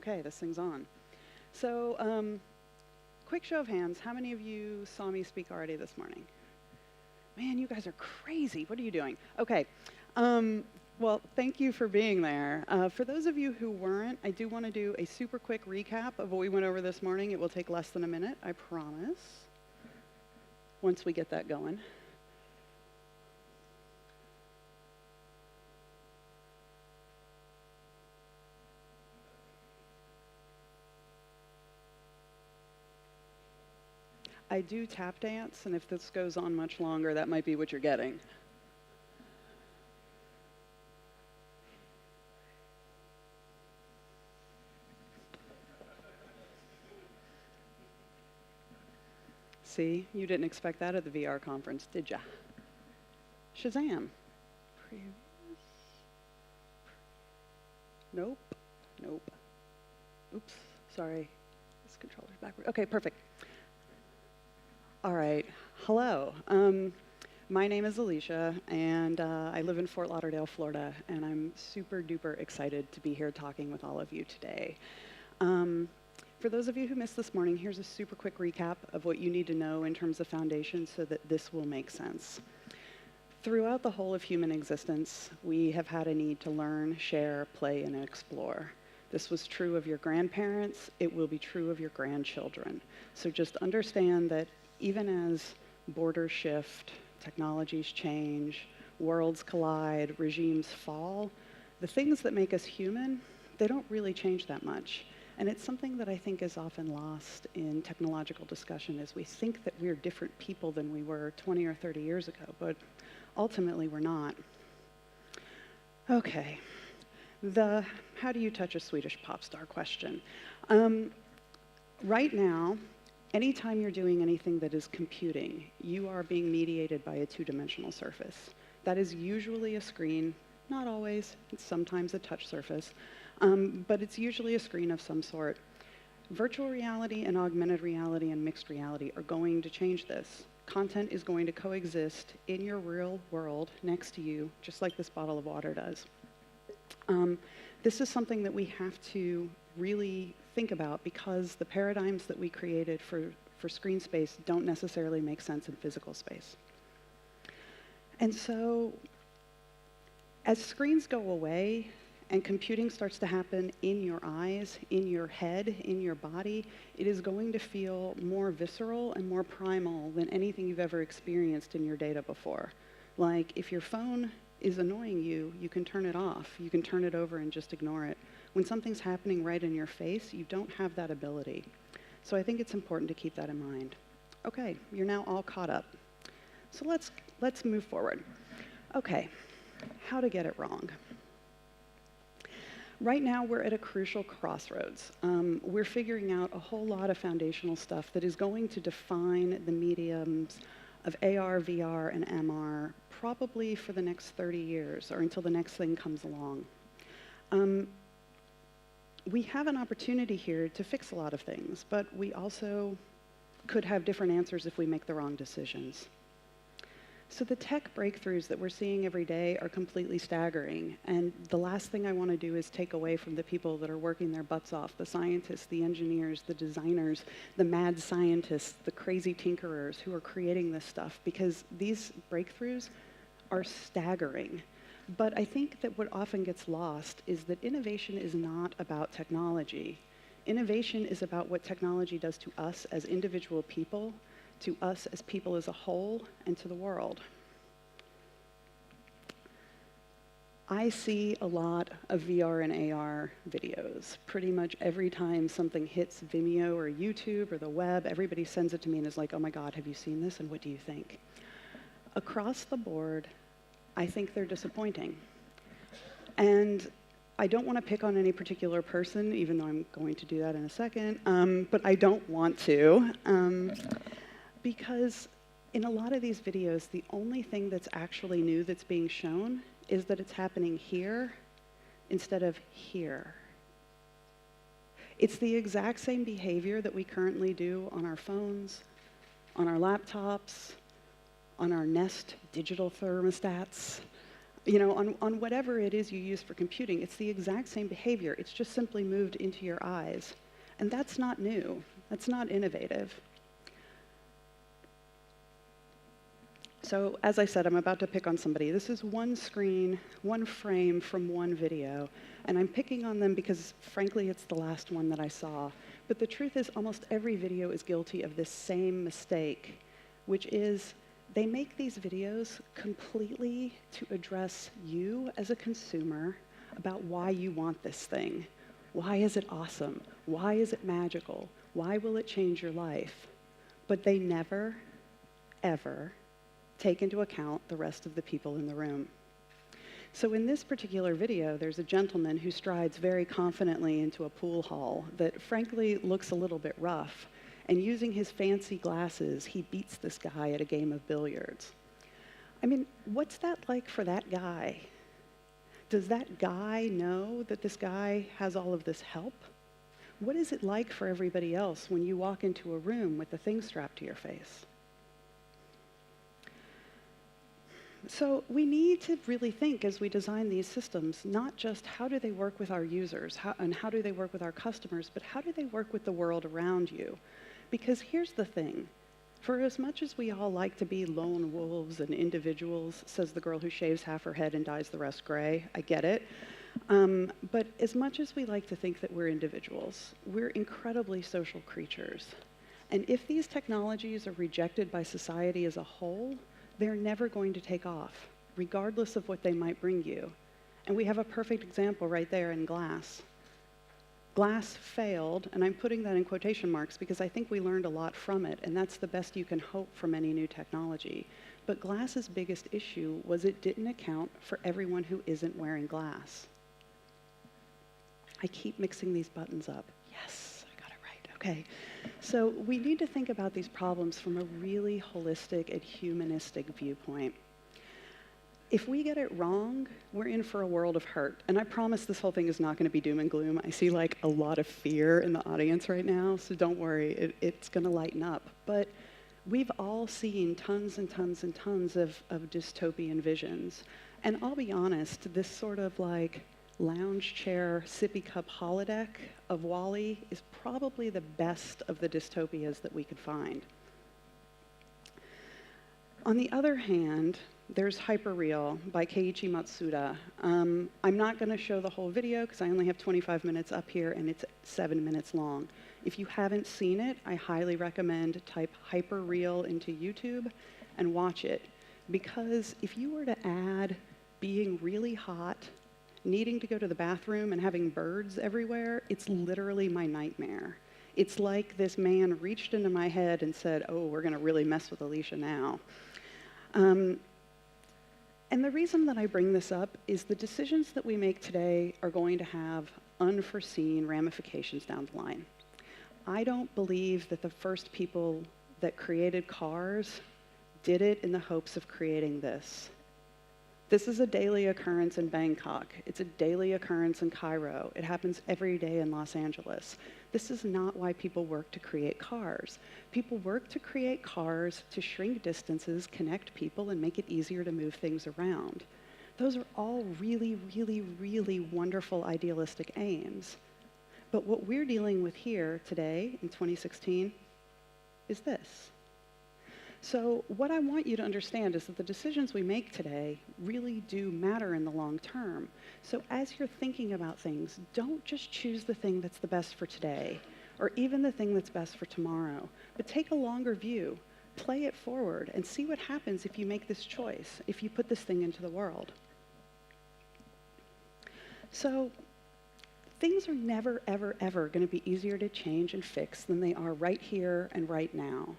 Okay, this thing's on. So, quick show of hands, how many of you saw me speak already this morning? Man, you guys are crazy. What are you doing? Okay. Well, thank you for being there. For those of you who weren't, I do want to do a super quick recap of what we went over this morning. It will take less than a minute, I promise, once we get that going. I do tap dance, and if this goes on much longer, that might be what you're getting. See, you didn't expect that at the VR conference, did ya? Shazam. Previous. Nope. Nope. Oops, sorry. This controller's backward. Okay, perfect. All right, hello. My name is Alysha, and I live in Fort Lauderdale, Florida, and I'm super duper excited to be here talking with all of you today. For those of you who missed this morning, here's a super quick recap of what you need to know in terms of foundation so that this will make sense. Throughout the whole of human existence, we have had a need to learn, share, play, and explore. This was true of your grandparents. It will be true of your grandchildren. So just understand that even as borders shift, technologies change, worlds collide, regimes fall, the things that make us human, they don't really change that much. And it's something that I think is often lost in technological discussion is we think that we're different people than we were 20 or 30 years ago, but ultimately we're not. Okay, the how do you touch a Swedish pop star question. Right now, anytime you're doing anything that is computing, you are being mediated by a two-dimensional surface. That is usually a screen, not always, it's sometimes a touch surface, but it's usually a screen of some sort. Virtual reality and augmented reality and mixed reality are going to change this. Content is going to coexist in your real world next to you, just like this bottle of water does. This is something that we have to really think about because the paradigms that we created for screen space don't necessarily make sense in physical space. And so, as screens go away and computing starts to happen in your eyes, in your head, in your body, it is going to feel more visceral and more primal than anything you've ever experienced in your data before. Like, if your phone is annoying you, you can turn it off. You can turn it over and just ignore it. When something's happening right in your face, you don't have that ability. So I think it's important to keep that in mind. Okay, you're now all caught up. So let's move forward. Okay, how to get it wrong. Right now, we're at a crucial crossroads. We're figuring out a whole lot of foundational stuff that is going to define the mediums of AR, VR, and MR probably for the next 30 years or until the next thing comes along. We have an opportunity here to fix a lot of things, but we also could have different answers if we make the wrong decisions. So the tech breakthroughs that we're seeing every day are completely staggering, and the last thing I want to do is take away from the people that are working their butts off, the scientists, the engineers, the designers, the mad scientists, the crazy tinkerers who are creating this stuff, because these breakthroughs are staggering. But I think that what often gets lost is that innovation is not about technology. Innovation is about what technology does to us as individual people, to us as people as a whole, and to the world. I see a lot of VR and AR videos. Pretty much every time something hits Vimeo or YouTube or the web, everybody sends it to me and is like, oh my God, have you seen this and what do you think? Across the board, I think they're disappointing. And I don't want to pick on any particular person, even though I'm going to do that in a second, but I don't want to. Because in a lot of these videos, the only thing that's actually new that's being shown is that it's happening here instead of here. It's the exact same behavior that we currently do on our phones, on our laptops, on our Nest digital thermostats, You know, on whatever it is you use for computing, it's the exact same behavior. It's just simply moved into your eyes. And that's not new. That's not innovative. So as I said, I'm about to pick on somebody. This is one screen, one frame from one video. And I'm picking on them because, frankly, it's the last one that I saw. But the truth is, almost every video is guilty of this same mistake, which is they make these videos completely to address you as a consumer about why you want this thing. Why is it awesome? Why is it magical? Why will it change your life? But they never, ever take into account the rest of the people in the room. So in this particular video, there's a gentleman who strides very confidently into a pool hall that frankly looks a little bit rough. And using his fancy glasses, he beats this guy at a game of billiards. I mean, what's that like for that guy? Does that guy know that this guy has all of this help? What is it like for everybody else when you walk into a room with the thing strapped to your face? So we need to really think as we design these systems, not just how do they work with our users and how do they work with our customers, but how do they work with the world around you? Because here's the thing. For as much as we all like to be lone wolves and individuals, says the girl who shaves half her head and dyes the rest gray, I get it. But as much as we like to think that we're individuals, we're incredibly social creatures. And if these technologies are rejected by society as a whole, they're never going to take off, regardless of what they might bring you. And we have a perfect example right there in glass. Glass failed, and I'm putting that in quotation marks because I think we learned a lot from it, and that's the best you can hope from any new technology. But glass's biggest issue was it didn't account for everyone who isn't wearing glass. I keep mixing these buttons up. Yes, I got it right, okay. So we need to think about these problems from a really holistic and humanistic viewpoint. If we get it wrong, we're in for a world of hurt. And I promise this whole thing is not going to be doom and gloom. I see like a lot of fear in the audience right now, so don't worry, it's going to lighten up. But we've all seen tons and tons and tons of dystopian visions. And I'll be honest, this sort of like lounge chair, sippy cup holodeck of WALL-E is probably the best of the dystopias that we could find. On the other hand, there's Hyperreal by Keiichi Matsuda. I'm not going to show the whole video because I only have 25 minutes up here and it's 7 minutes long. If you haven't seen it, I highly recommend type Hyperreal into YouTube and watch it. Because if you were to add being really hot, needing to go to the bathroom and having birds everywhere, it's literally my nightmare. It's like this man reached into my head and said, oh, we're going to really mess with Alysha now. And the reason that I bring this up is the decisions that we make today are going to have unforeseen ramifications down the line. I don't believe that the first people that created cars did it in the hopes of creating this. This is a daily occurrence in Bangkok. It's a daily occurrence in Cairo. It happens every day in Los Angeles. This is not why people work to create cars. People work to create cars to shrink distances, connect people, and make it easier to move things around. Those are all really, really, really wonderful idealistic aims. But what we're dealing with here today in 2016 is this. So what I want you to understand is that the decisions we make today really do matter in the long term. So as you're thinking about things, don't just choose the thing that's the best for today, or even the thing that's best for tomorrow, but take a longer view, play it forward, and see what happens if you make this choice, if you put this thing into the world. So things are never, ever, ever going to be easier to change and fix than they are right here and right now.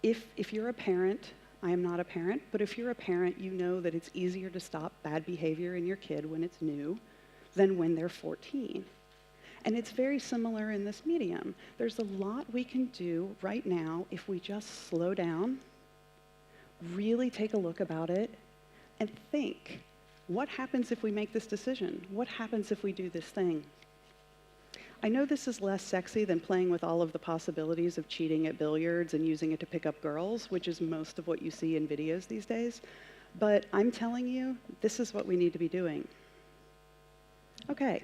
If you're a parent, I am not a parent, but if you're a parent, you know that it's easier to stop bad behavior in your kid when it's new than when they're 14. And it's very similar in this medium. There's a lot we can do right now if we just slow down, really take a look about it, and think, what happens if we make this decision? What happens if we do this thing? I know this is less sexy than playing with all of the possibilities of cheating at billiards and using it to pick up girls, which is most of what you see in videos these days. But I'm telling you, this is what we need to be doing. Okay,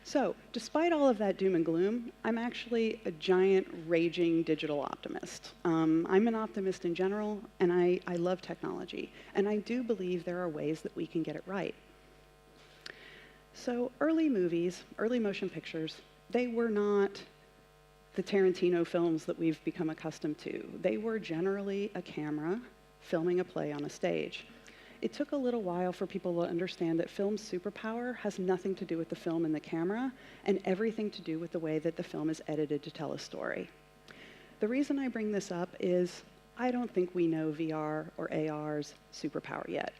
so despite all of that doom and gloom, I'm actually a giant raging digital optimist. I'm an optimist in general, and I love technology. And I do believe there are ways that we can get it right. So early movies, early motion pictures, they were not the Tarantino films that we've become accustomed to. They were generally a camera filming a play on a stage. It took a little while for people to understand that film's superpower has nothing to do with the film and the camera, and everything to do with the way that the film is edited to tell a story. The reason I bring this up is I don't think we know VR or AR's superpower yet.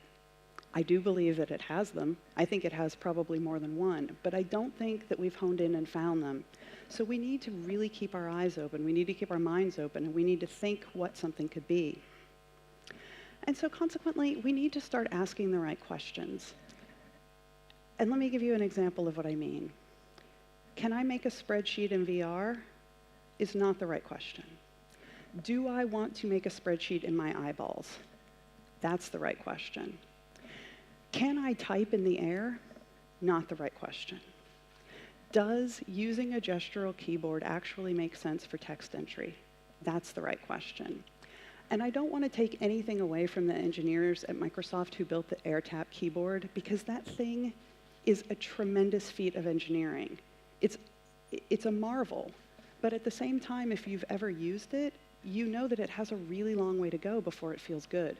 I do believe that it has them. I think it has probably more than one, but I don't think that we've honed in and found them. So we need to really keep our eyes open, we need to keep our minds open, and we need to think what something could be. And so consequently, we need to start asking the right questions. And let me give you an example of what I mean. Can I make a spreadsheet in VR? Is not the right question. Do I want to make a spreadsheet in my eyeballs? That's the right question. Can I type in the air? Not the right question. Does using a gestural keyboard actually make sense for text entry? That's the right question. And I don't want to take anything away from the engineers at Microsoft who built the AirTap keyboard, because that thing is a tremendous feat of engineering. It's a marvel. But at the same time, if you've ever used it, you know that it has a really long way to go before it feels good.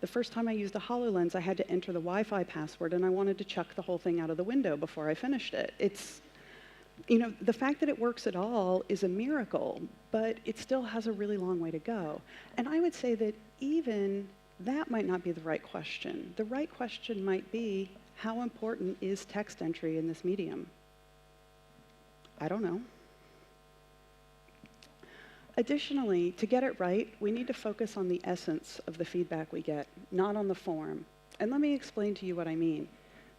The first time I used a HoloLens, I had to enter the Wi-Fi password, and I wanted to chuck the whole thing out of the window before I finished it. You know, the fact that it works at all is a miracle, but it still has a really long way to go. And I would say that even that might not be the right question. The right question might be, how important is text entry in this medium? I don't know. Additionally, to get it right, we need to focus on the essence of the feedback we get, not on the form. And let me explain to you what I mean.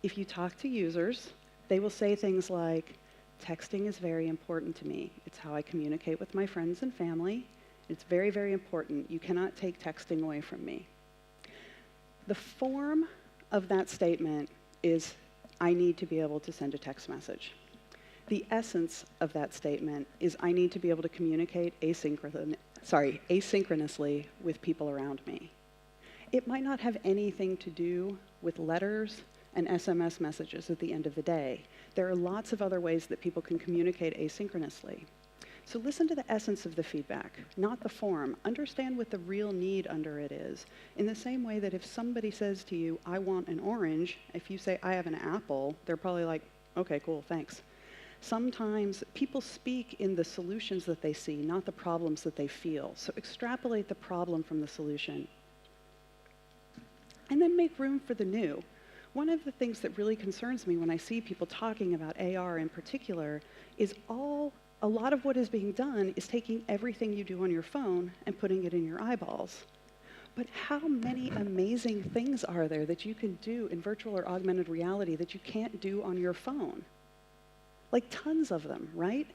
If you talk to users, they will say things like, texting is very important to me. It's how I communicate with my friends and family. It's very, very important. You cannot take texting away from me. The form of that statement is, I need to be able to send a text message. The essence of that statement is, I need to be able to communicate asynchronously with people around me. It might not have anything to do with letters and SMS messages at the end of the day. There are lots of other ways that people can communicate asynchronously. So listen to the essence of the feedback, not the form. Understand what the real need under it is. In the same way that if somebody says to you, I want an orange, if you say, I have an apple, they're probably like, okay, cool, thanks. Sometimes people speak in the solutions that they see, not the problems that they feel. So extrapolate the problem from the solution. And then make room for the new. One of the things that really concerns me when I see people talking about AR in particular is a lot of what is being done is taking everything you do on your phone and putting it in your eyeballs. But how many amazing things are there that you can do in virtual or augmented reality that you can't do on your phone? Like tons of them, right?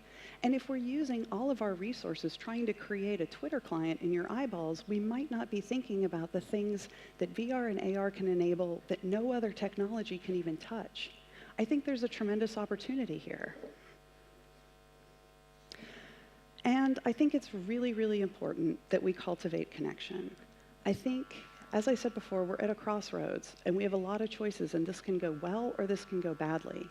And if we're using all of our resources trying to create a Twitter client in your eyeballs, we might not be thinking about the things that VR and AR can enable that no other technology can even touch. I think there's a tremendous opportunity here. And I think it's really, really important that we cultivate connection. I think, as I said before, we're at a crossroads, and we have a lot of choices, and this can go well or this can go badly.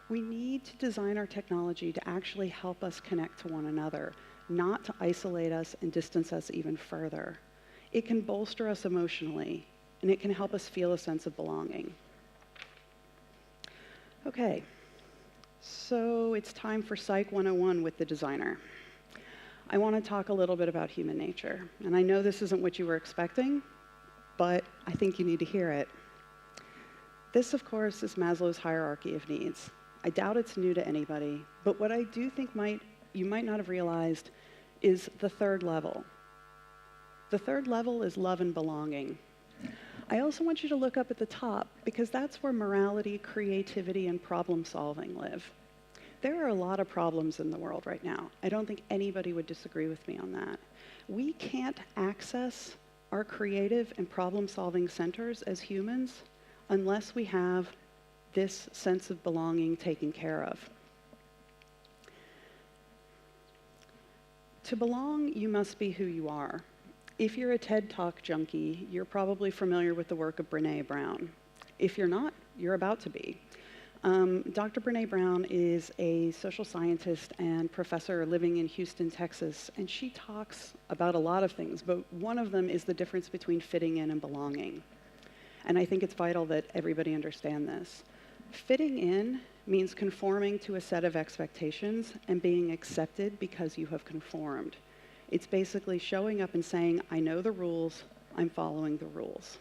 We need to design our technology to actually help us connect to one another, not to isolate us and distance us even further. It can bolster us emotionally, and it can help us feel a sense of belonging. Okay, so it's time for Psych 101 with the designer. I want to talk a little bit about human nature, and I know this isn't what you were expecting, but I think you need to hear it. This, of course, is Maslow's hierarchy of needs. I doubt it's new to anybody, but what I do think you might not have realized is the third level. The third level is love and belonging. I also want you to look up at the top, because that's where morality, creativity, and problem solving live. There are a lot of problems in the world right now. I don't think anybody would disagree with me on that. We can't access our creative and problem-solving centers as humans unless we have this sense of belonging taken care of. To belong, you must be who you are. If you're a TED Talk junkie, you're probably familiar with the work of Brené Brown. If you're not, you're about to be. Dr. Brené Brown is a social scientist and professor living in Houston, Texas, and she talks about a lot of things, but one of them is the difference between fitting in and belonging. And I think it's vital that everybody understand this. Fitting in means conforming to a set of expectations and being accepted because you have conformed. It's basically showing up and saying, I know the rules, I'm following the rules.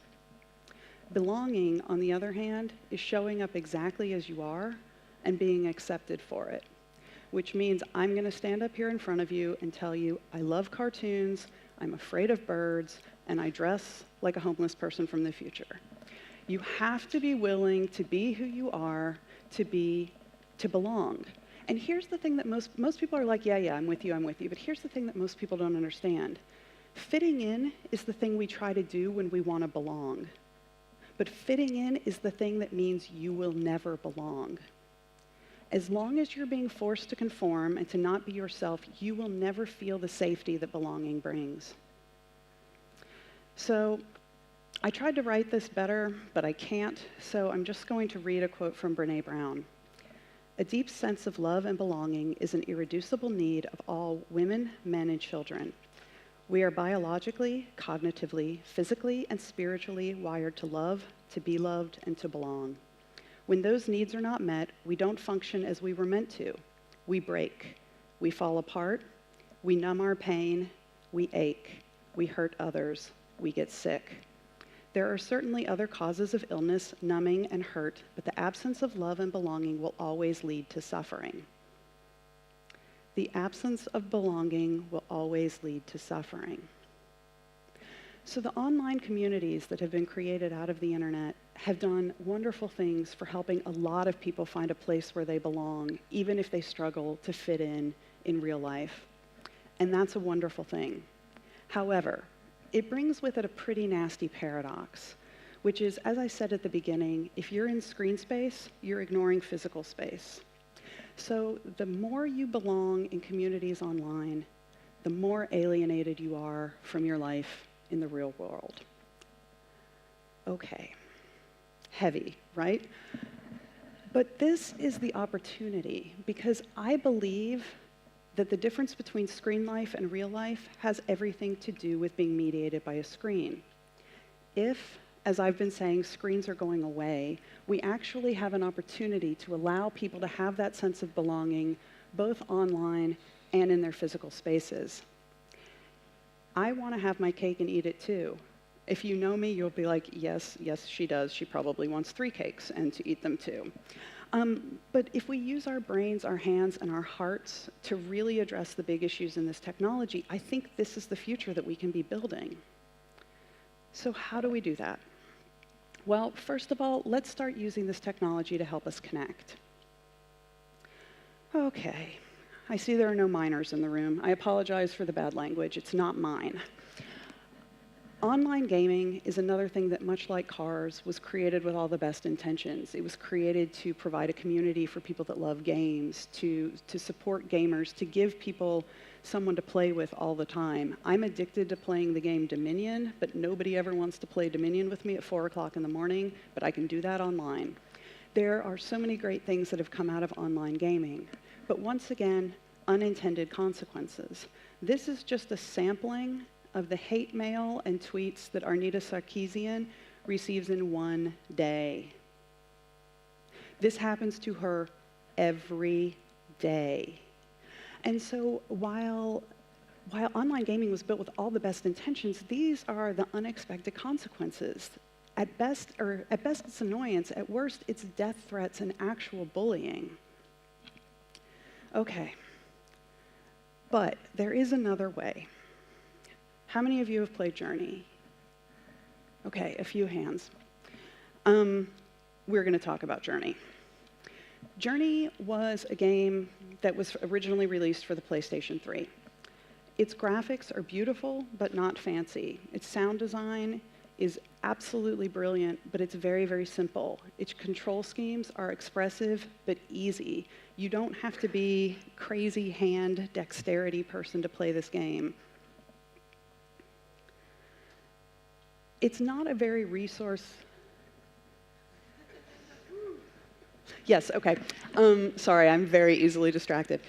Belonging, on the other hand, is showing up exactly as you are and being accepted for it, which means I'm going to stand up here in front of you and tell you I love cartoons, I'm afraid of birds, and I dress like a homeless person from the future. You have to be willing to be who you are, to belong. And here's the thing that most people are like, yeah, I'm with you, but here's the thing that most people don't understand. Fitting in is the thing we try to do when we want to belong. But fitting in is the thing that means you will never belong. As long as you're being forced to conform and to not be yourself, you will never feel the safety that belonging brings. So I tried to write this better, but I can't, so I'm just going to read a quote from Brené Brown. A deep sense of love and belonging is an irreducible need of all women, men, and children. We are biologically, cognitively, physically, and spiritually wired to love, to be loved, and to belong. When those needs are not met, we don't function as we were meant to. We break. We fall apart. We numb our pain. We ache. We hurt others. We get sick. There are certainly other causes of illness, numbing, and hurt, but the absence of love and belonging will always lead to suffering. The absence of belonging will always lead to suffering. So the online communities that have been created out of the internet have done wonderful things for helping a lot of people find a place where they belong, even if they struggle to fit in real life. And that's a wonderful thing. However, it brings with it a pretty nasty paradox, which is, as I said at the beginning, if you're in screen space, you're ignoring physical space. So the more you belong in communities online, the more alienated you are from your life in the real world. Okay, heavy, right? But this is the opportunity, because I believe that the difference between screen life and real life has everything to do with being mediated by a screen. If, as I've been saying, screens are going away, we actually have an opportunity to allow people to have that sense of belonging both online and in their physical spaces. I want to have my cake and eat it too. If you know me, you'll be like, yes, she does. She probably wants 3 cakes and to eat them too. But if we use our brains, our hands, and our hearts to really address the big issues in this technology, I think this is the future that we can be building. So how do we do that? Well, first of all, let's start using this technology to help us connect. Okay, I see there are no minors in the room. I apologize for the bad language. It's not mine. Online gaming is another thing that, much like cars, was created with all the best intentions. It was created to provide a community for people that love games, to support gamers, to give people someone to play with all the time. I'm addicted to playing the game Dominion, but nobody ever wants to play Dominion with me at 4 o'clock in the morning, but I can do that online. There are so many great things that have come out of online gaming, but once again, unintended consequences. This is just a sampling of the hate mail and tweets that Arnita Sarkeesian receives in one day. This happens to her every day. And so while online gaming was built with all the best intentions, these are the unexpected consequences. At best it's annoyance. At worst, it's death threats and actual bullying. Okay, but there is another way. How many of you have played Journey? Okay, a few hands. We're going to talk about Journey. Journey was a game that was originally released for the PlayStation 3. Its graphics are beautiful, but not fancy. Its sound design is absolutely brilliant, but it's very, very simple. Its control schemes are expressive, but easy. You don't have to be crazy hand dexterity person to play this game. It's not a very resource... Yes, okay. Sorry, I'm very easily distracted.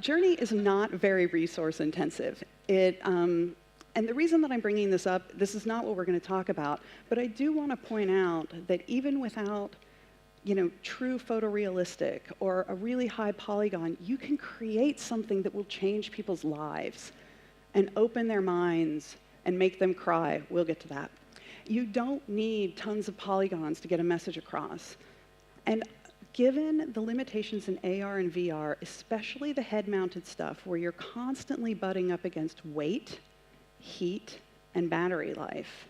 Journey is not very resource intensive. And the reason that I'm bringing this up, this is not what we're going to talk about, but I do want to point out that even without, true photorealistic or a really high polygon, you can create something that will change people's lives and open their minds and make them cry. We'll get to that. You don't need tons of polygons to get a message across. And given the limitations in AR and VR, especially the head-mounted stuff where you're constantly butting up against weight, heat, and battery life,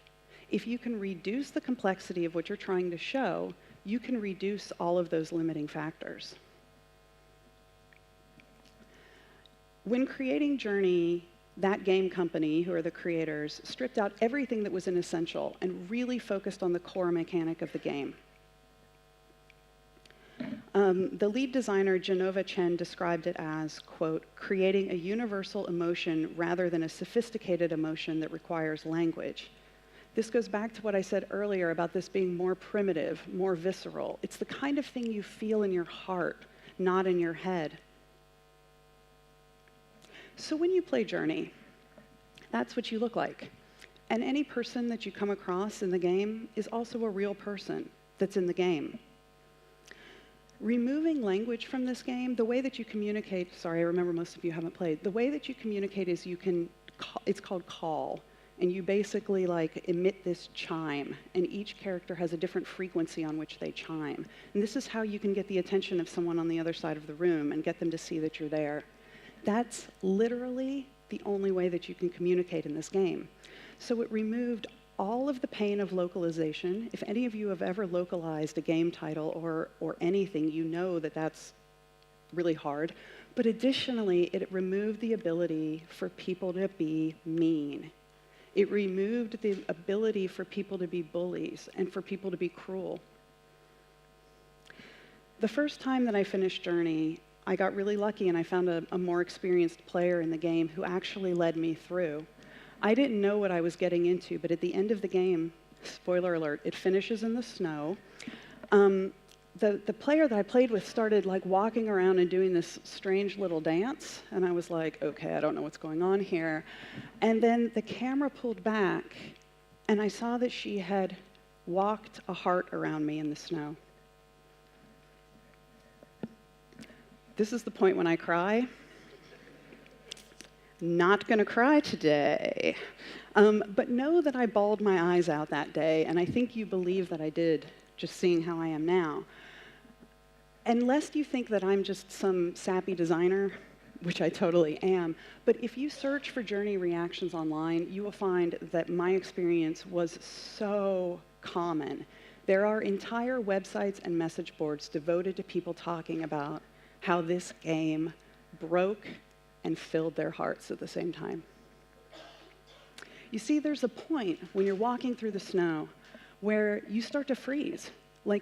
if you can reduce the complexity of what you're trying to show, you can reduce all of those limiting factors. When creating Journey, that game company, who are the creators, stripped out everything that was inessential and really focused on the core mechanic of the game. The lead designer, Genova Chen, described it as, quote, creating a universal emotion rather than a sophisticated emotion that requires language. This goes back to what I said earlier about this being more primitive, more visceral. It's the kind of thing you feel in your heart, not in your head. So when you play Journey, that's what you look like. And any person that you come across in the game is also a real person that's in the game. Removing language from this game, the way that you communicate, sorry, I remember most of you haven't played, the way that you communicate is it's called call, and you basically emit this chime, and each character has a different frequency on which they chime. And this is how you can get the attention of someone on the other side of the room and get them to see that you're there. That's literally the only way that you can communicate in this game. So it removed all of the pain of localization. If any of you have ever localized a game title or anything, you know that that's really hard. But additionally, it removed the ability for people to be mean. It removed the ability for people to be bullies and for people to be cruel. The first time that I finished Journey, I got really lucky and I found a more experienced player in the game who actually led me through. I didn't know what I was getting into, but at the end of the game, spoiler alert, it finishes in the snow. The player that I played with started walking around and doing this strange little dance, and I was like, okay, I don't know what's going on here. And then the camera pulled back, and I saw that she had walked a heart around me in the snow. This is the point when I cry. Not gonna cry today. But know that I bawled my eyes out that day, and I think you believe that I did, just seeing how I am now. And lest you think that I'm just some sappy designer, which I totally am, but if you search for Journey reactions online, you will find that my experience was so common. There are entire websites and message boards devoted to people talking about how this game broke and filled their hearts at the same time. You see, there's a point when you're walking through the snow where you start to freeze.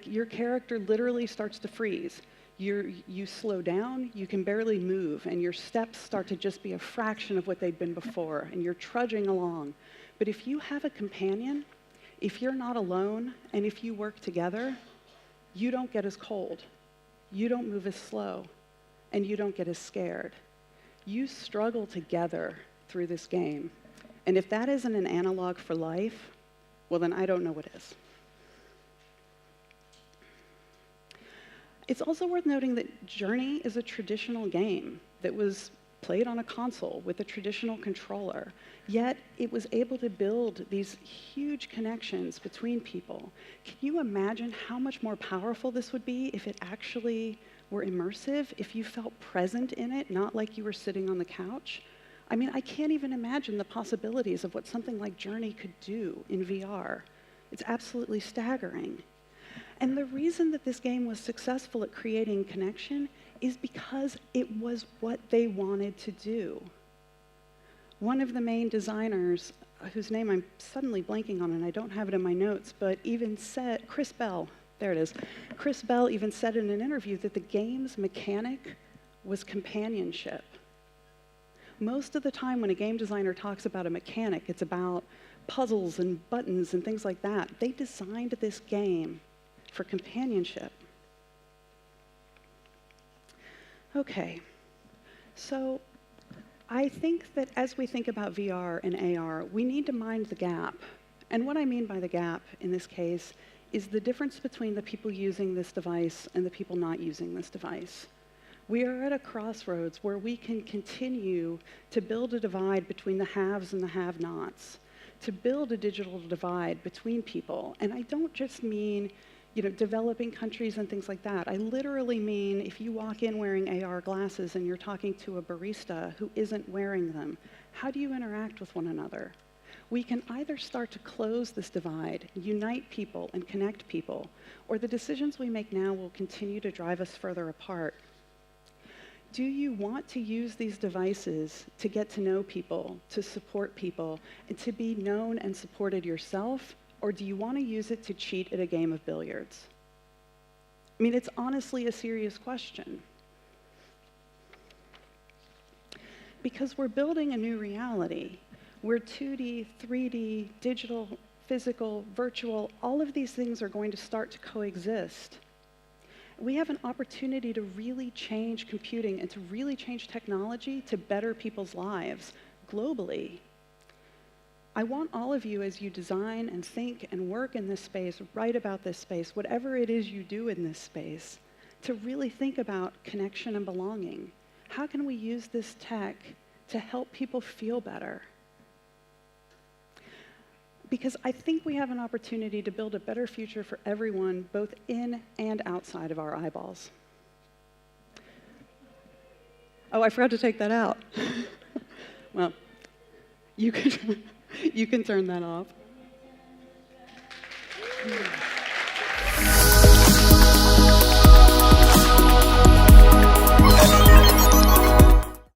Your character literally starts to freeze. You slow down, you can barely move, and your steps start to just be a fraction of what they'd been before, and you're trudging along. But if you have a companion, if you're not alone, and if you work together, you don't get as cold, you don't move as slow, and you don't get as scared. You struggle together through this game. And if that isn't an analog for life, well, then I don't know what is. It's also worth noting that Journey is a traditional game that was played on a console with a traditional controller, yet it was able to build these huge connections between people. Can you imagine how much more powerful this would be if it actually were immersive, if you felt present in it, not like you were sitting on the couch? I mean, I can't even imagine the possibilities of what something like Journey could do in VR. It's absolutely staggering. And the reason that this game was successful at creating connection is because it was what they wanted to do. One of the main designers, whose name I'm suddenly blanking on and I don't have it in my notes, but even said, Chris Bell, there it is. Chris Bell even said in an interview that the game's mechanic was companionship. Most of the time when a game designer talks about a mechanic, it's about puzzles and buttons and things like that. They designed this game for companionship. Okay, so I think that as we think about VR and AR, we need to mind the gap. And what I mean by the gap in this case is the difference between the people using this device and the people not using this device. We are at a crossroads where we can continue to build a divide between the haves and the have-nots, to build a digital divide between people. And I don't just mean, developing countries and things like that. I literally mean if you walk in wearing AR glasses and you're talking to a barista who isn't wearing them, how do you interact with one another? We can either start to close this divide, unite people and connect people, or the decisions we make now will continue to drive us further apart. Do you want to use these devices to get to know people, to support people, and to be known and supported yourself? Or do you want to use it to cheat at a game of billiards? I mean, it's honestly a serious question. Because we're building a new reality where 2D, 3D, digital, physical, virtual, all of these things are going to start to coexist. We have an opportunity to really change computing and to really change technology to better people's lives globally. I want all of you, as you design and think and work in this space, write about this space, whatever it is you do in this space, to really think about connection and belonging. How can we use this tech to help people feel better? Because I think we have an opportunity to build a better future for everyone, both in and outside of our eyeballs. Oh, I forgot to take that out. Well, you can turn that off.